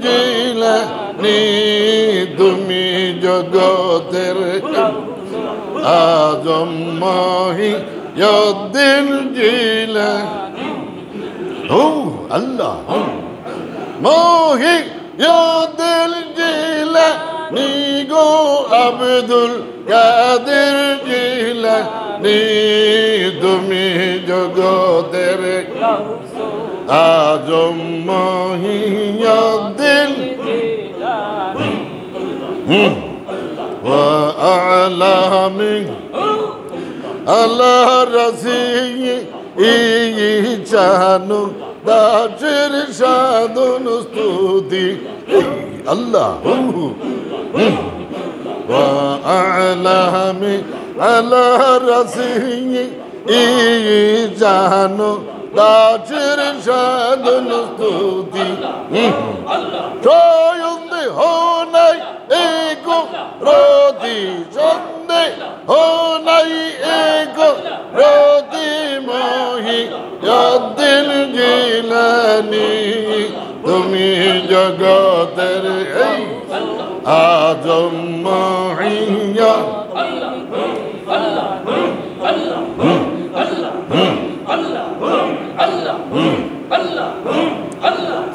জিলানি তুমি জগতের আজম মহিউদ্দিন জিলানি ও আল্লাহ মহিউদ্দিন জিলানি গো আব্দুল কাদের জিলানি তুমি জগতের আজম মহিউদ্দিন ওয়া আলামি আল্লাহ রসিই চানু দাসের সাধন স্তুতি আল্লাহ ওয়া আলামি আল্লাহ রসিই চানু দাসের সাধন স্তুতি জয়ন্তে হোনাই এগো রতি সন্দে হোনাই এগো রতি মহিউদ্দিন জিলানি তুমি জগতের আজম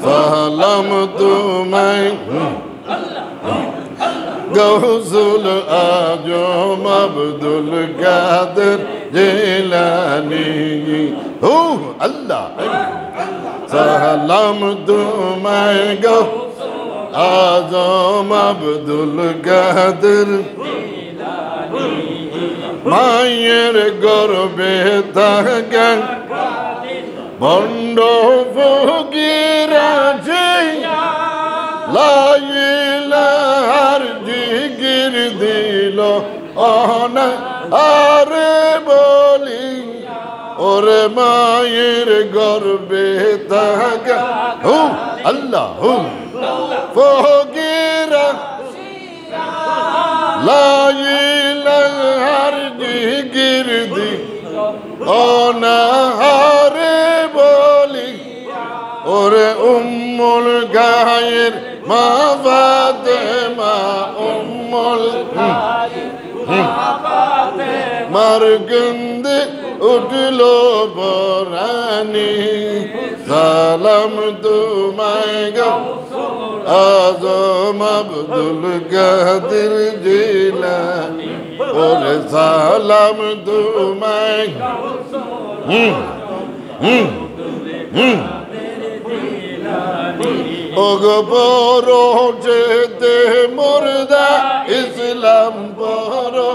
সালাম তোমায় গৌসুল আজম আব্দুল কাদের জিলানি ও আল্লাহ সালাম তোমায় গৌসুল আজম আব্দুল কাদের মায়ের গর্বে থাকেন বন্ড ফকিরাজি লা ইলাহার জিকির দিল অনা আরে বলি ওরে মায়ের গর্বে থাকা হু আল্লাহ হু ফকিরা লা ইলাহার জিকির দিল অনাহারে বলি ওরে উম্মুল গায়ের মা ফাতেমা উম্মুল মার গন্ধে উঠলো বরানি সালাম তোমায় গো আজম আব্দুল কাদের জিলানি ওরে সালাম তোমায় ওগো পরো যেতে মুর্দা ইসলাম পরো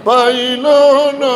পাইল না